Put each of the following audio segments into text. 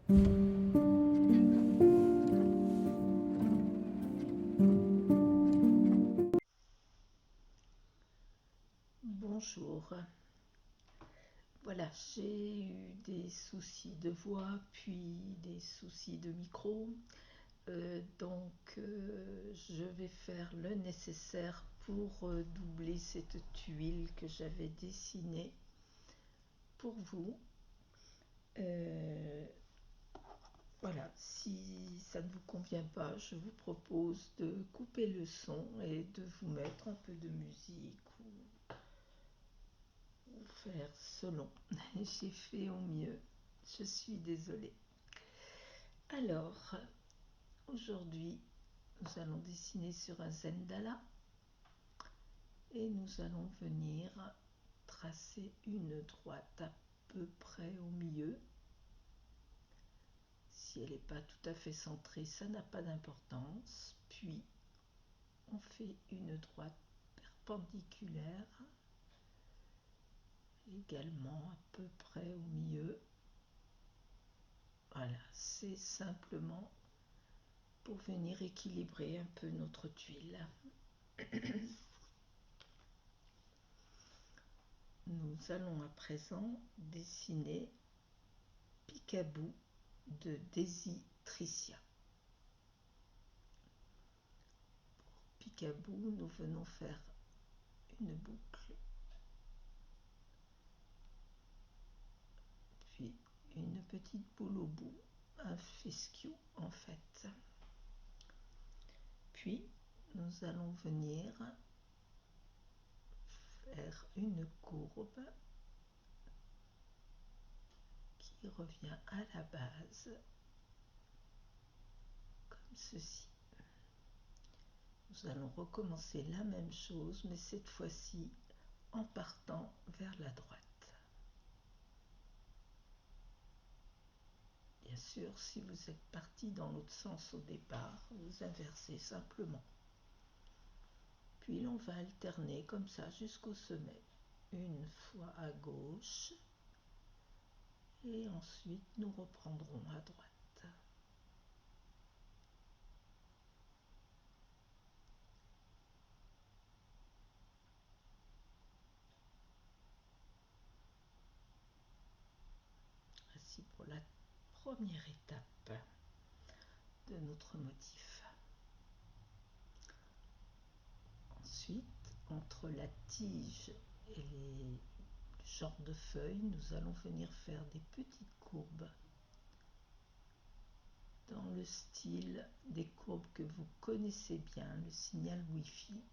Bonjour. Voilà, j'ai eu des soucis de voix, puis des soucis de micro. Je vais faire le nécessaire pour doubler cette tuile que j'avais dessinée pour vous. Voilà, si ça ne vous convient pas, je vous propose de couper le son et de vous mettre un peu de musique ou faire selon. J'ai fait au mieux, je suis désolée. Alors, aujourd'hui, nous allons dessiner sur un Zendala et nous allons venir tracer une droite à peu près au milieu. Si elle n'est pas tout à fait centrée, ça n'a pas d'importance. Puis, on fait une droite perpendiculaire, également à peu près au milieu. Voilà, c'est simplement pour venir équilibrer un peu notre tuile. Nous allons à présent dessiner Picaboo de Daisy Tricia. Pour Picaboo, nous venons faire une boucle, puis une petite boule au bout, un fescue en fait. Puis nous allons venir faire une courbe qui revient à la base comme ceci. Nous allons recommencer la même chose, mais cette fois-ci en partant vers la droite. Bien sûr, si vous êtes parti dans l'autre sens au départ, vous inversez simplement. Puis on va alterner comme ça jusqu'au sommet. Une fois à gauche et ensuite nous reprendrons à droite. Ainsi pour la première étape de notre motif. Ensuite, entre la tige et les genres de feuilles, nous allons venir faire des petites courbes dans le style des courbes que vous connaissez bien, le signal Wi-Fi.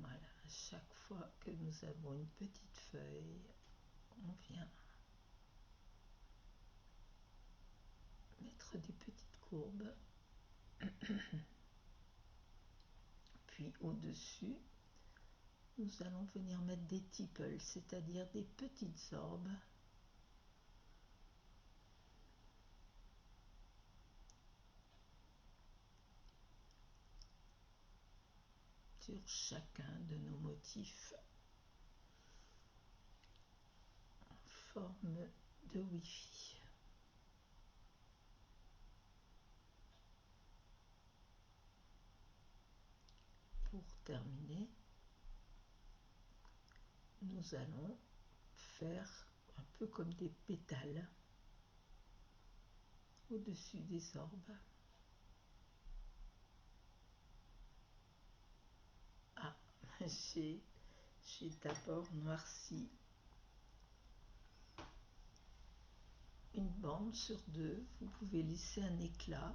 Voilà, à chaque fois que nous avons une petite feuille, on vient mettre des petites courbes. Puis au-dessus, nous allons venir mettre des tipples, c'est-à-dire des petites orbes sur chacun de nos motifs en forme de Wi-Fi. Pour terminer, nous allons faire un peu comme des pétales au-dessus des orbes. Ah, j'ai d'abord noirci une bande sur deux. Vous pouvez laisser un éclat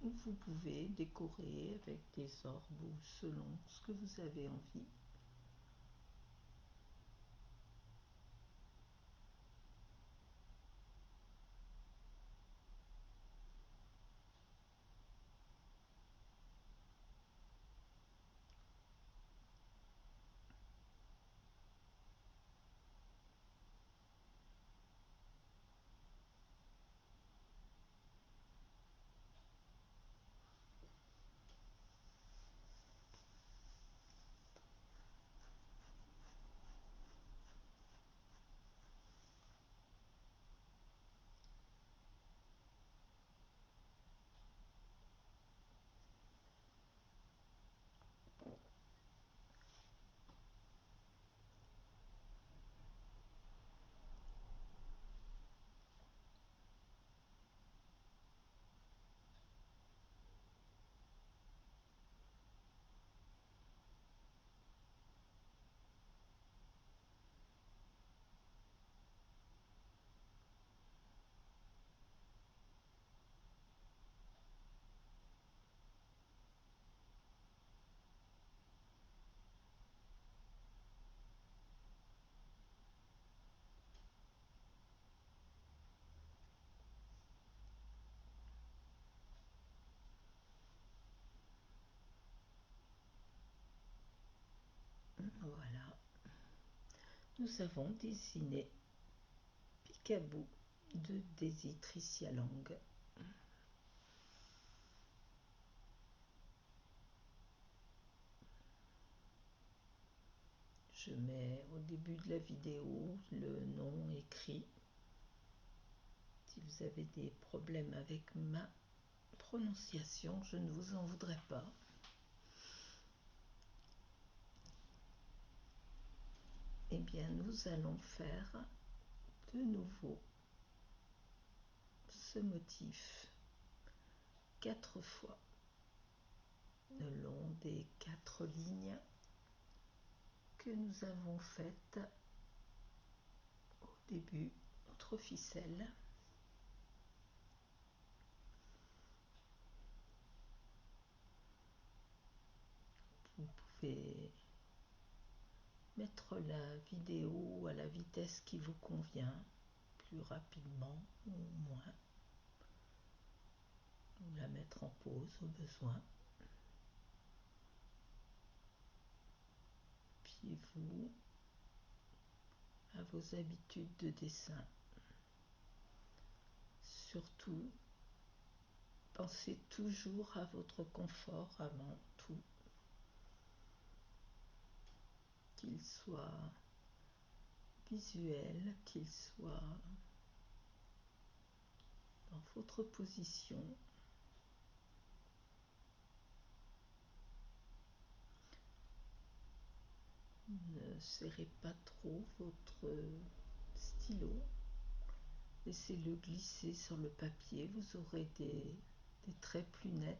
ou vous pouvez décorer avec des orbes ou selon ce que vous avez envie. Voilà, nous avons dessiné Picaboo de Daisy Tricia Lang. Je mets au début de la vidéo le nom écrit. Si vous avez des problèmes avec ma prononciation, je ne vous en voudrais pas. Eh bien, nous allons faire de nouveau ce motif 4 fois le long des 4 lignes que nous avons faites au début notre ficelle. Vous pouvez mettre la vidéo à la vitesse qui vous convient, plus rapidement ou moins, ou la mettre en pause au besoin. Puis vous, à vos habitudes de dessin, surtout, pensez toujours à votre confort avant tout, qu'il soit visuel, qu'il soit dans votre position. Ne serrez pas trop votre stylo. Laissez-le glisser sur le papier, vous aurez des traits plus nets.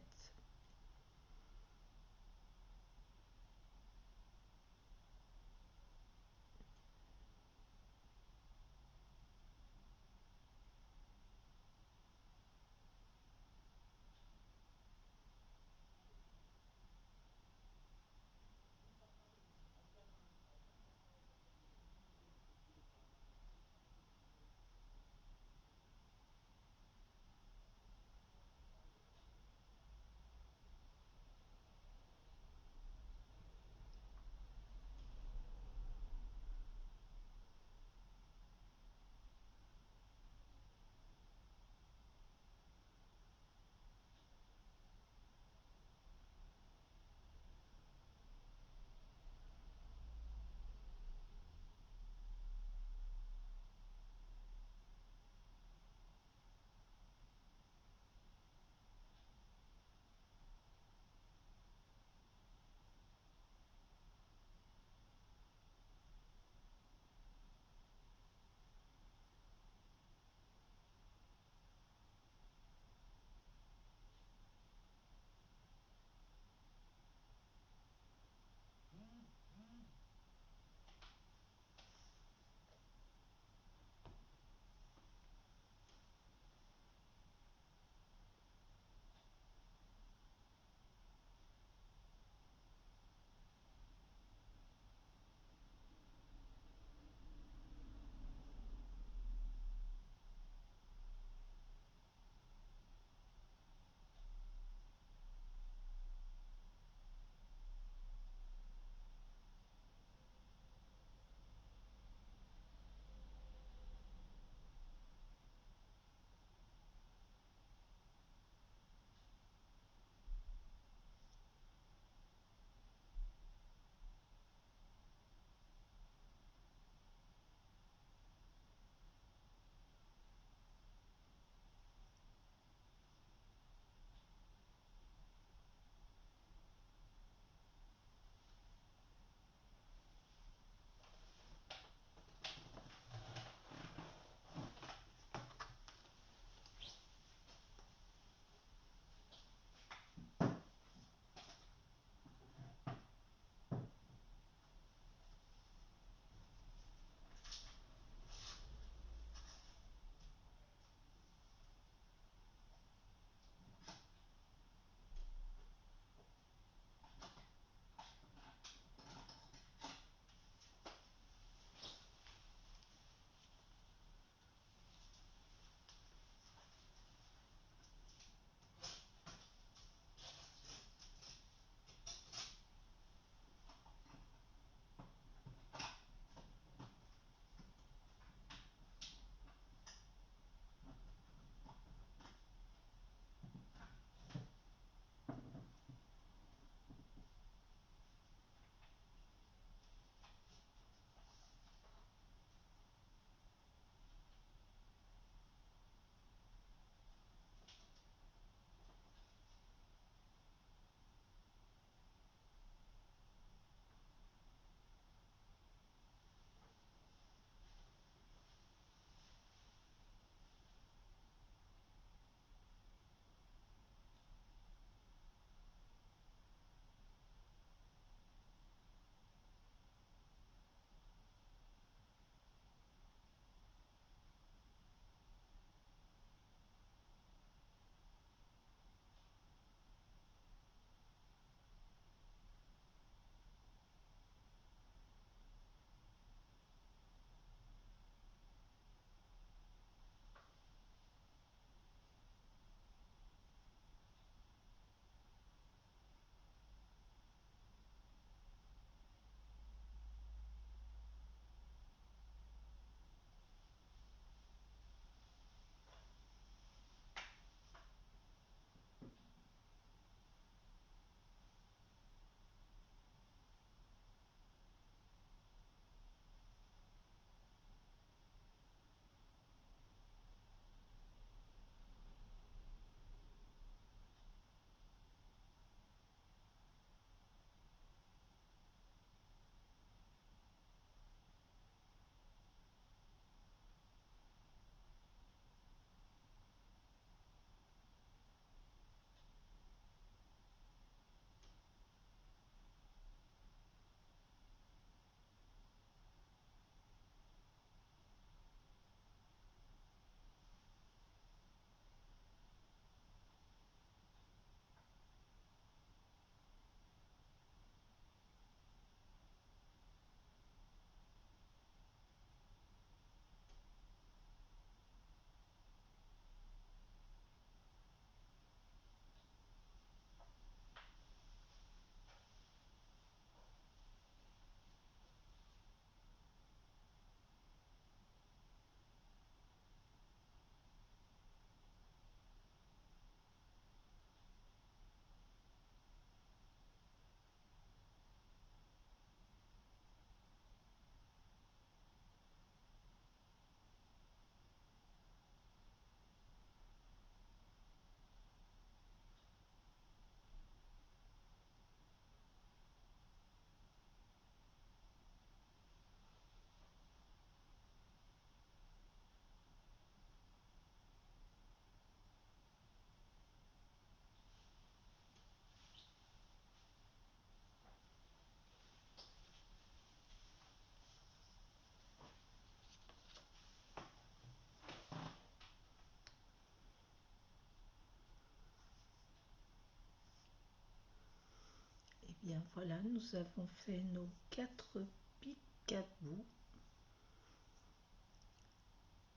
Bien voilà, nous avons fait nos 4 pics à bout.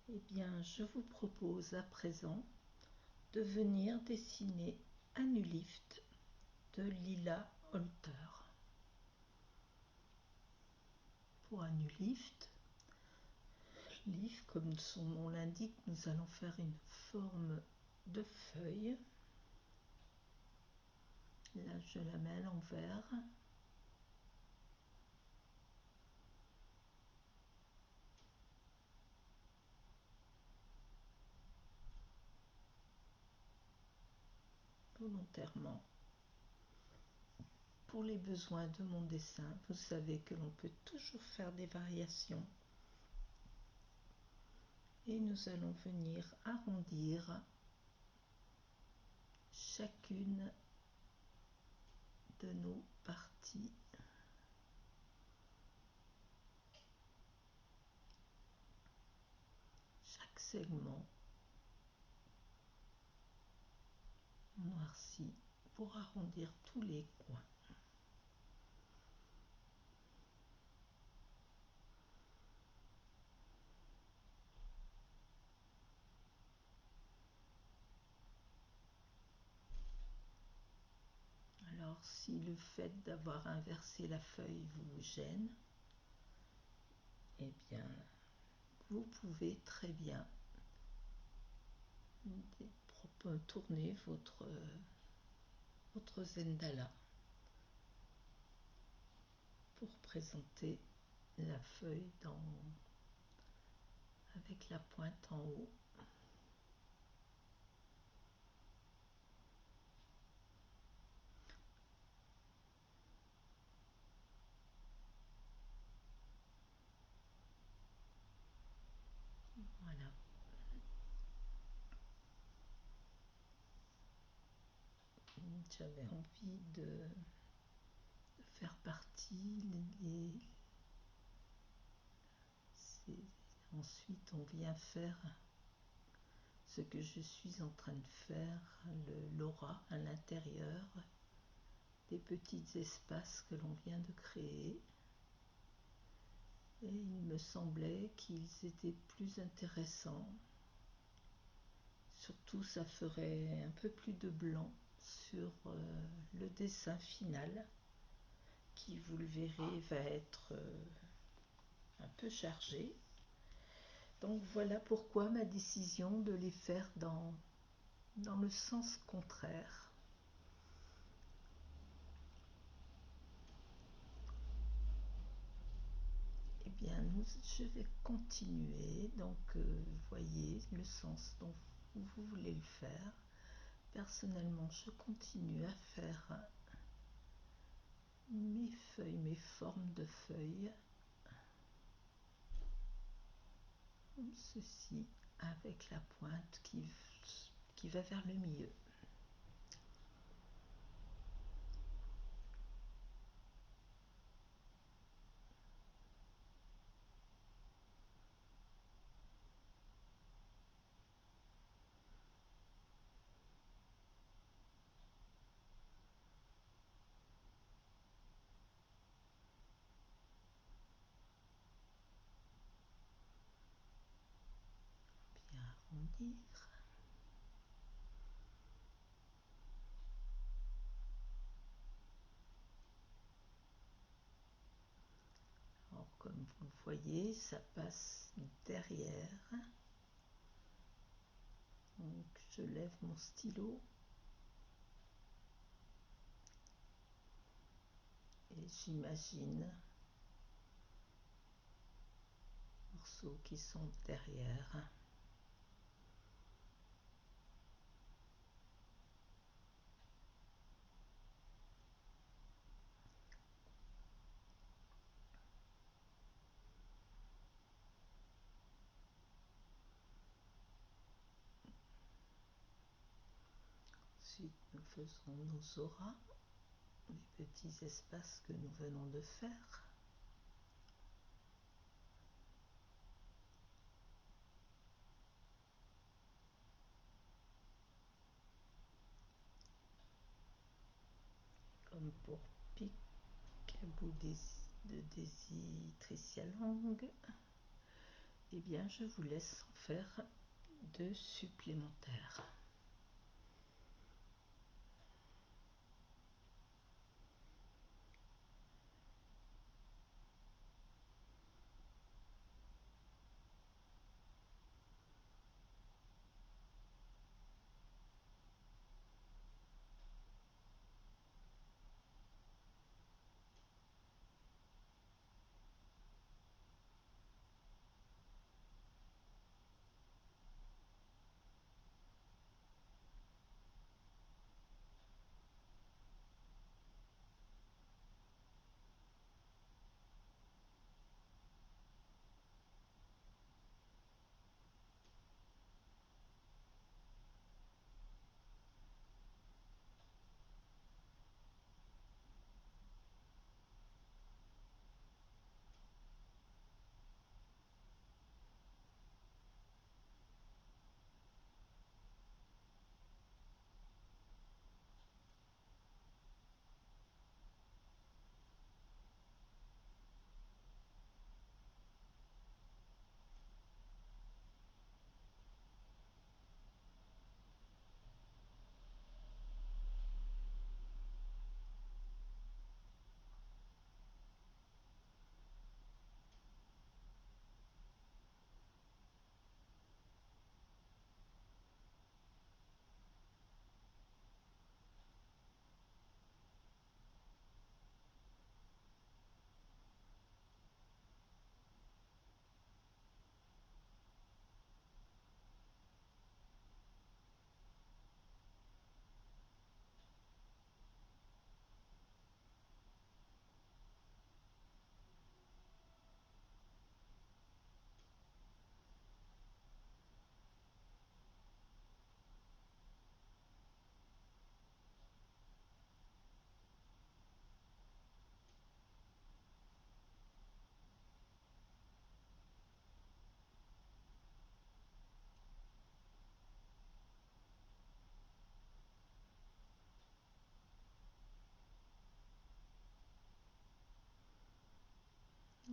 Eh bien, je vous propose à présent de venir dessiner un lift de Lila Holter. Pour un lift, comme son nom l'indique, nous allons faire une forme de feuille. Là, je la mets à l'envers. Volontairement. Pour les besoins de mon dessin, vous savez que l'on peut toujours faire des variations. Et nous allons venir arrondir chacune de nos parties. Chaque segment noirci pour arrondir tous les coins. Alors, si le fait d'avoir inversé la feuille vous gêne, eh bien, vous pouvez très bien tourner votre Zendala pour présenter la feuille avec la pointe en haut. Voilà. J'avais envie de faire partie ensuite on vient faire ce que je suis en train de faire, l'aura à l'intérieur des petits espaces que l'on vient de créer. Et il me semblait qu'ils étaient plus intéressants. Surtout, ça ferait un peu plus de blanc sur le dessin final, qui, vous le verrez, va être un peu chargé. Donc voilà pourquoi ma décision de les faire dans le sens contraire. Eh bien, je vais continuer. Donc, vous voyez le sens dont vous voulez le faire. Personnellement, je continue à faire mes feuilles, mes formes de feuilles, comme ceci, avec la pointe qui va vers le milieu. Bien arrondir. Alors, comme vous le voyez, ça passe derrière. Donc, je lève mon stylo et j'imagine les morceaux qui sont derrière. Ensuite, nous faisons nos auras, les petits espaces que nous venons de faire. Comme pour pic Cabot de Daisy Tricia Long, eh bien je vous laisse en faire deux supplémentaires.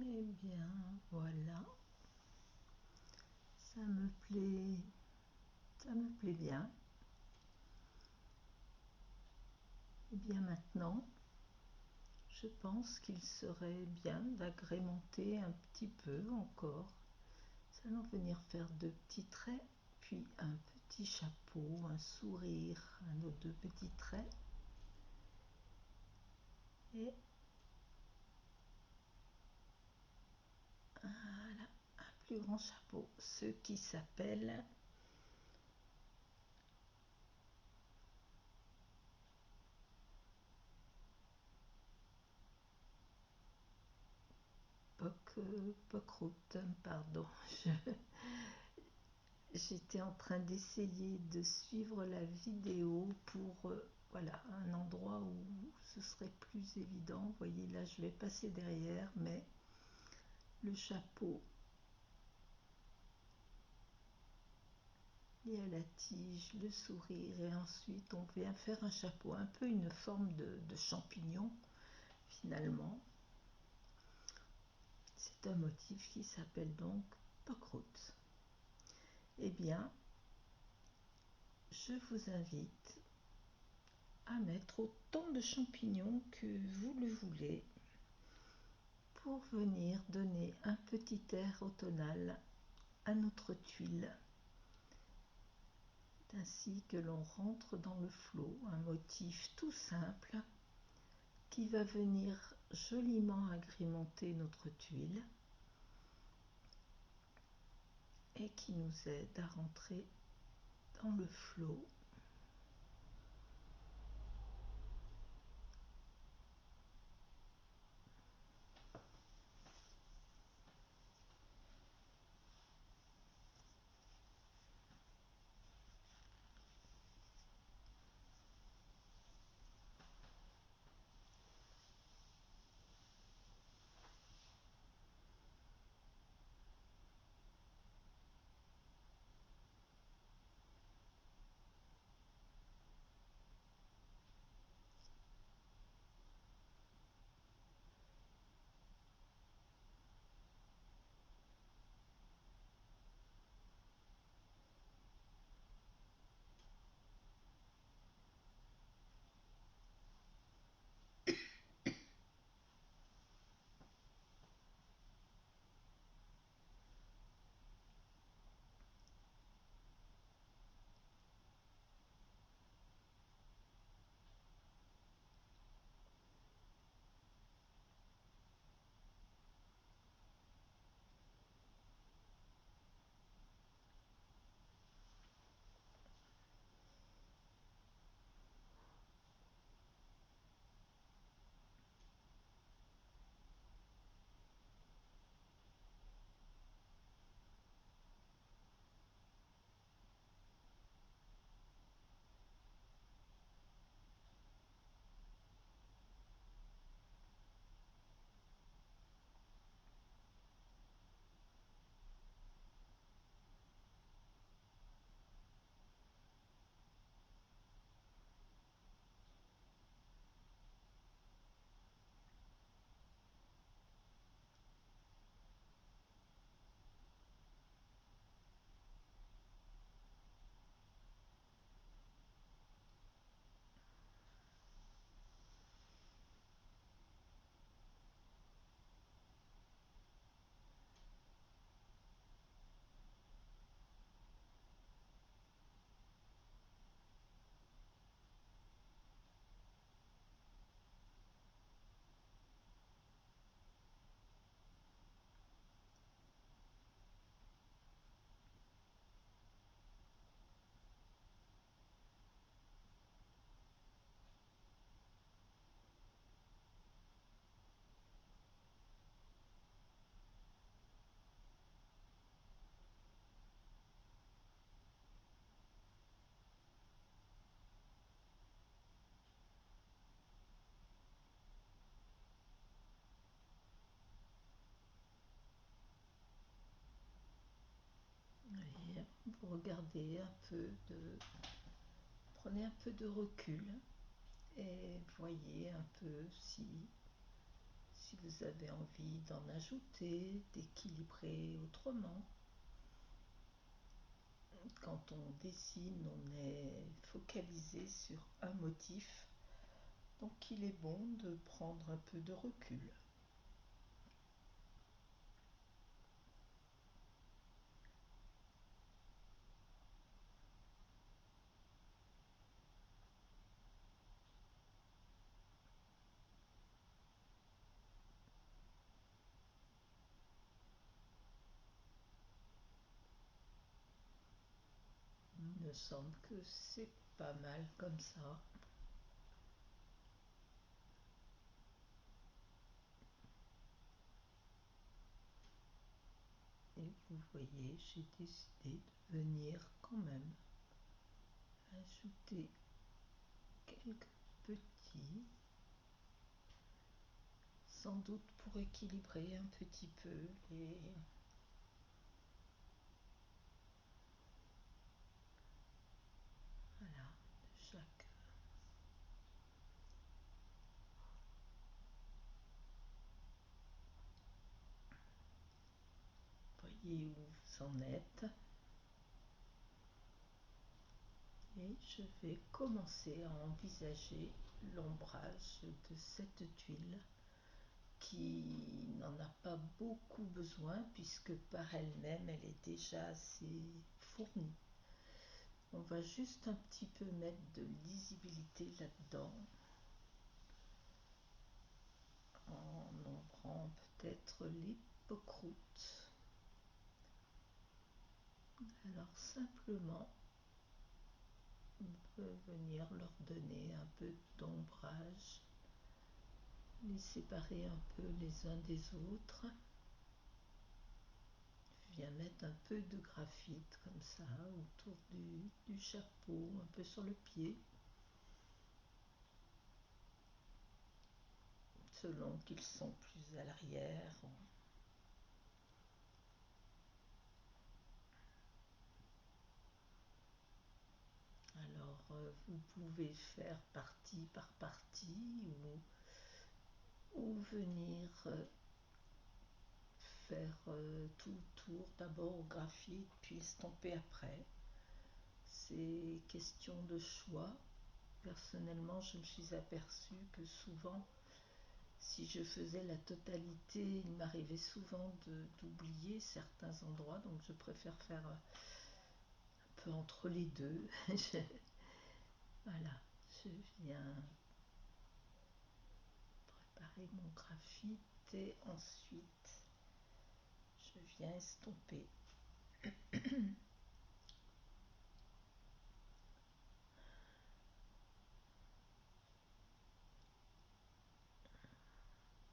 Eh bien voilà, ça me plaît bien. Et bien maintenant, je pense qu'il serait bien d'agrémenter un petit peu encore. Nous allons venir faire deux petits traits, puis un petit chapeau, un sourire, un ou deux petits traits. Et voilà, un plus grand chapeau, ce qui s'appelle Pockroot, pardon. J'étais en train d'essayer de suivre la vidéo pour voilà, un endroit où ce serait plus évident. Vous voyez, là je vais passer derrière, mais le chapeau, il y a la tige, le sourire, et ensuite on vient faire un chapeau, un peu une forme de champignon finalement. C'est un motif qui s'appelle donc Pockroot. Eh bien, je vous invite à mettre autant de champignons que vous le voulez pour venir donner un petit air automnal à notre tuile, ainsi que l'on rentre dans le flot, un motif tout simple qui va venir joliment agrémenter notre tuile et qui nous aide à rentrer dans le flot. vous regardez un peu prenez un peu de recul et voyez un peu si vous avez envie d'en ajouter, d'équilibrer autrement. Quand on dessine, on est focalisé sur un motif, donc il est bon de prendre un peu de recul. Il me semble que c'est pas mal comme ça. Et vous voyez, j'ai décidé de venir quand même ajouter quelques petits, sans doute pour équilibrer un petit peu les... Voilà, chaque... Voyez où vous en êtes. Et je vais commencer à envisager l'ombrage de cette tuile qui n'en a pas beaucoup besoin puisque par elle-même elle est déjà assez fournie. On va juste un petit peu mettre de lisibilité là-dedans en ombrant peut-être les croûtes. Alors simplement on peut venir leur donner un peu d'ombrage, les séparer un peu les uns des autres. Je viens mettre un peu de graphite comme ça autour du chapeau, un peu sur le pied, selon qu'ils sont plus à l'arrière. Alors vous pouvez faire partie par partie ou venir faire tout le tour d'abord au graphite puis estomper après. C'est question de choix. Personnellement, je me suis aperçue que souvent, si je faisais la totalité, il m'arrivait souvent d'oublier certains endroits, donc je préfère faire un peu entre les deux. Voilà, je viens préparer mon graphite et ensuite je viens estomper.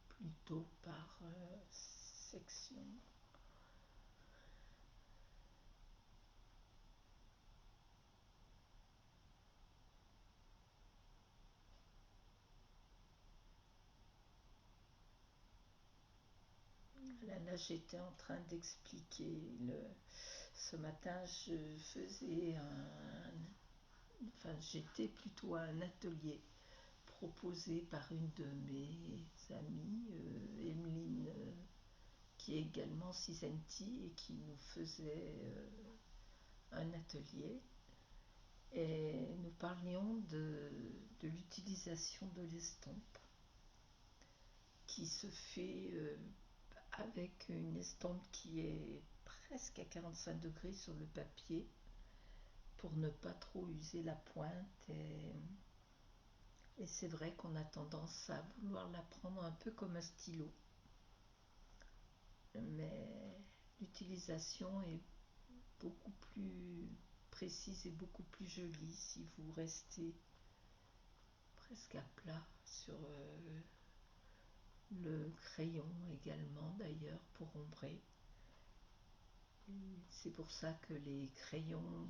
Plutôt par section. Là, j'étais en train d'expliquer ce matin, j'étais plutôt à un atelier proposé par une de mes amies, Emeline, qui est également Cisenti et qui nous faisait un atelier. Et nous parlions de l'utilisation de l'estompe qui se fait avec une estompe qui est presque à 45 degrés sur le papier pour ne pas trop user la pointe. Et c'est vrai qu'on a tendance à vouloir la prendre un peu comme un stylo. Mais l'utilisation est beaucoup plus précise et beaucoup plus jolie si vous restez presque à plat sur le crayon également d'ailleurs pour ombrer. C'est pour ça que les crayons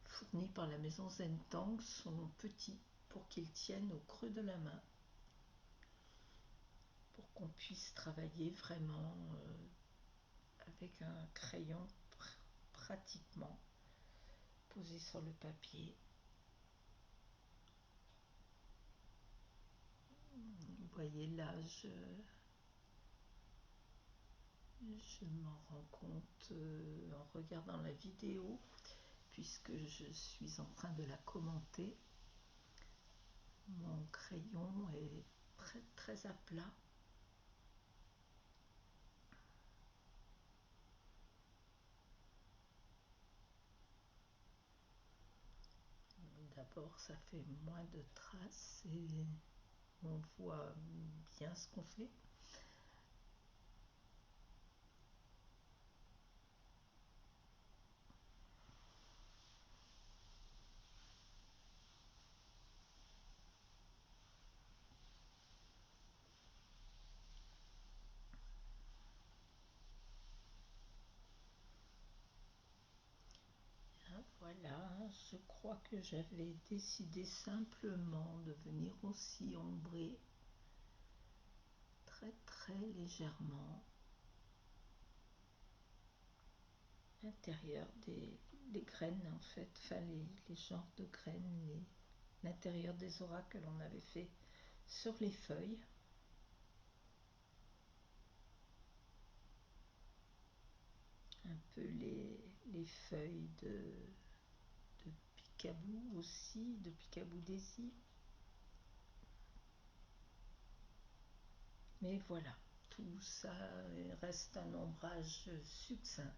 fournis par la maison Zentang sont petits pour qu'ils tiennent au creux de la main, pour qu'on puisse travailler vraiment avec un crayon pratiquement posé sur le papier. Vous voyez là, je m'en rends compte en regardant la vidéo, puisque je suis en train de la commenter. Mon crayon est très à plat. D'abord, ça fait moins de traces et on voit bien ce qu'on fait. Voilà, je crois que j'avais décidé simplement de venir aussi ombrer très légèrement l'intérieur des graines en fait, enfin les genres de graines, l'intérieur des auras que l'on avait fait sur les feuilles. Un peu les feuilles de Picaboo aussi, de Picaboo Daisy. Mais voilà, tout ça reste un ombrage succinct.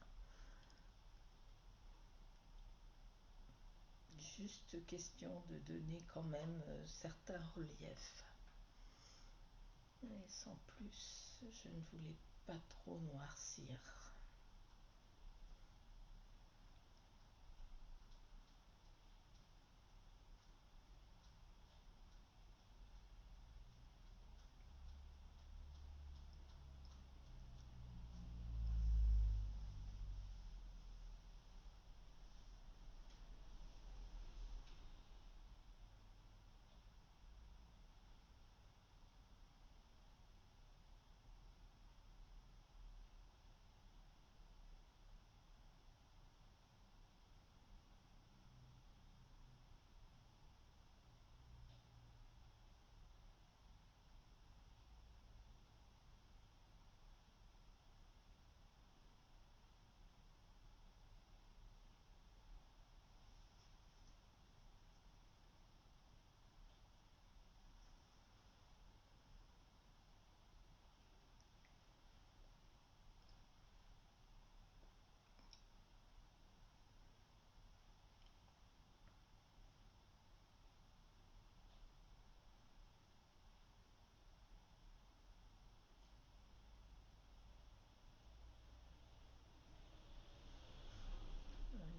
Juste question de donner quand même certains reliefs. Et sans plus, je ne voulais pas trop noircir.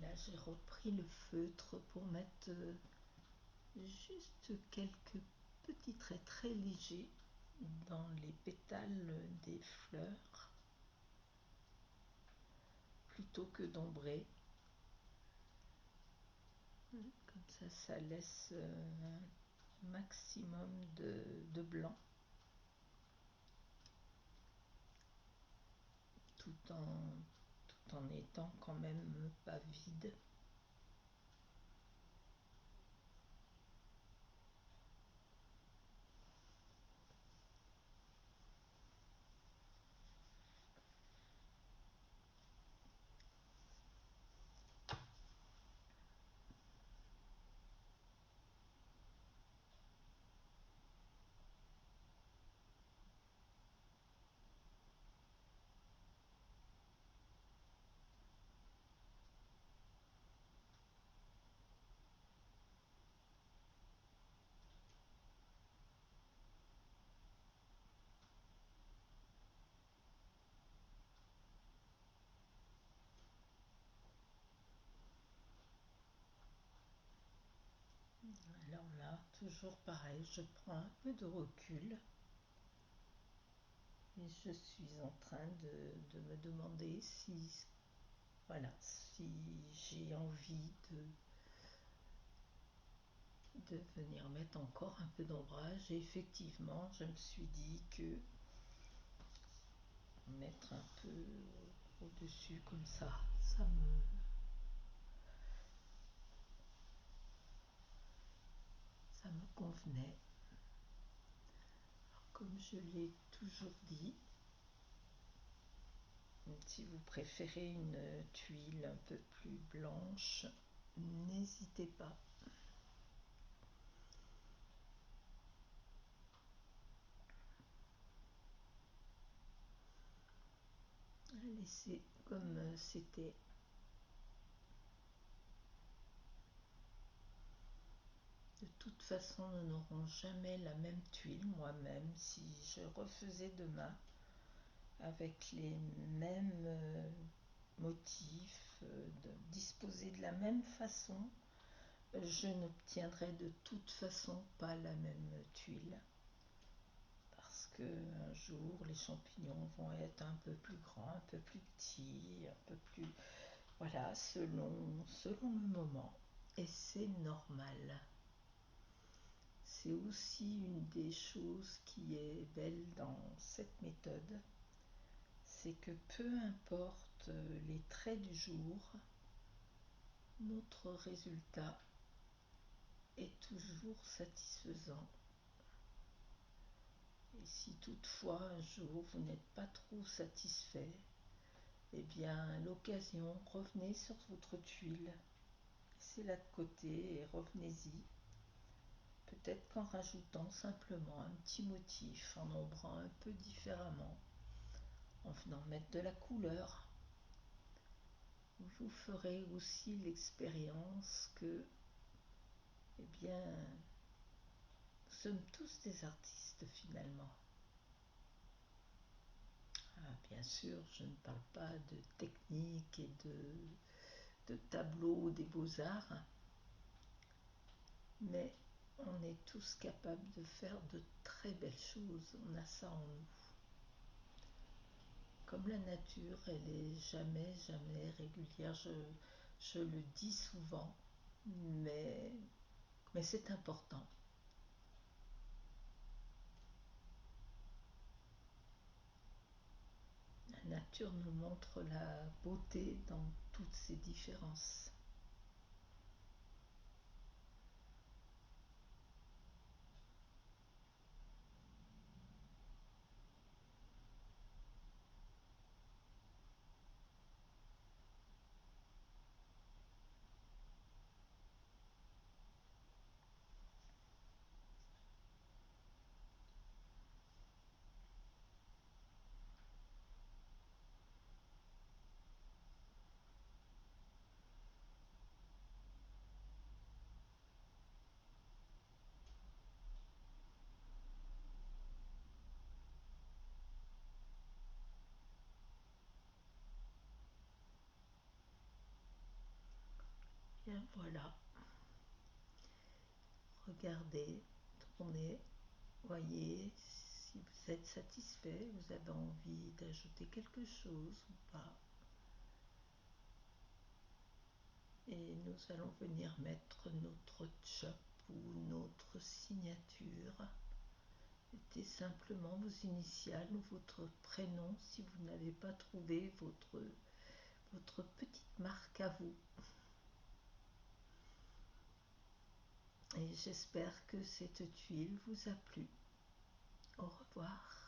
Là, j'ai repris le feutre pour mettre juste quelques petits traits très légers dans les pétales des fleurs, plutôt que d'ombrer. Comme ça laisse un maximum de blanc, tout en étant quand même pas vide. Alors là, toujours pareil, je prends un peu de recul et je suis en train de me demander si, voilà, si j'ai envie de venir mettre encore un peu d'ombrage. Et effectivement, je me suis dit que mettre un peu au-dessus comme ça convenait. Alors, comme je l'ai toujours dit, si vous préférez une tuile un peu plus blanche, n'hésitez pas. À laisser comme c'était. De toute façon, nous n'aurons jamais la même tuile, moi-même, si je refaisais demain avec les mêmes motifs, disposés de la même façon, je n'obtiendrai de toute façon pas la même tuile. Parce qu'un jour, les champignons vont être un peu plus grands, un peu plus petits, un peu plus... Voilà, selon le moment. Et c'est normal. C'est aussi une des choses qui est belle dans cette méthode, c'est que peu importe les traits du jour, notre résultat est toujours satisfaisant. Et si toutefois un jour vous n'êtes pas trop satisfait, eh bien à l'occasion, revenez sur votre tuile, laissez-la de côté et revenez-y. Peut-être qu'en rajoutant simplement un petit motif, en ombrant un peu différemment, en venant mettre de la couleur, vous ferez aussi l'expérience que, eh bien, nous sommes tous des artistes finalement. Ah, bien sûr, je ne parle pas de technique et de tableaux des beaux-arts, mais on est tous capables de faire de très belles choses, on a ça en nous. Comme la nature, elle est jamais régulière, je le dis souvent, mais c'est important. La nature nous montre la beauté dans toutes ses différences. Bien voilà. Regardez, tournez, voyez si vous êtes satisfait, vous avez envie d'ajouter quelque chose ou pas. Et nous allons venir mettre notre chop ou notre signature. Mettez simplement vos initiales ou votre prénom si vous n'avez pas trouvé votre petite marque à vous. Et j'espère que cette tuile vous a plu. Au revoir.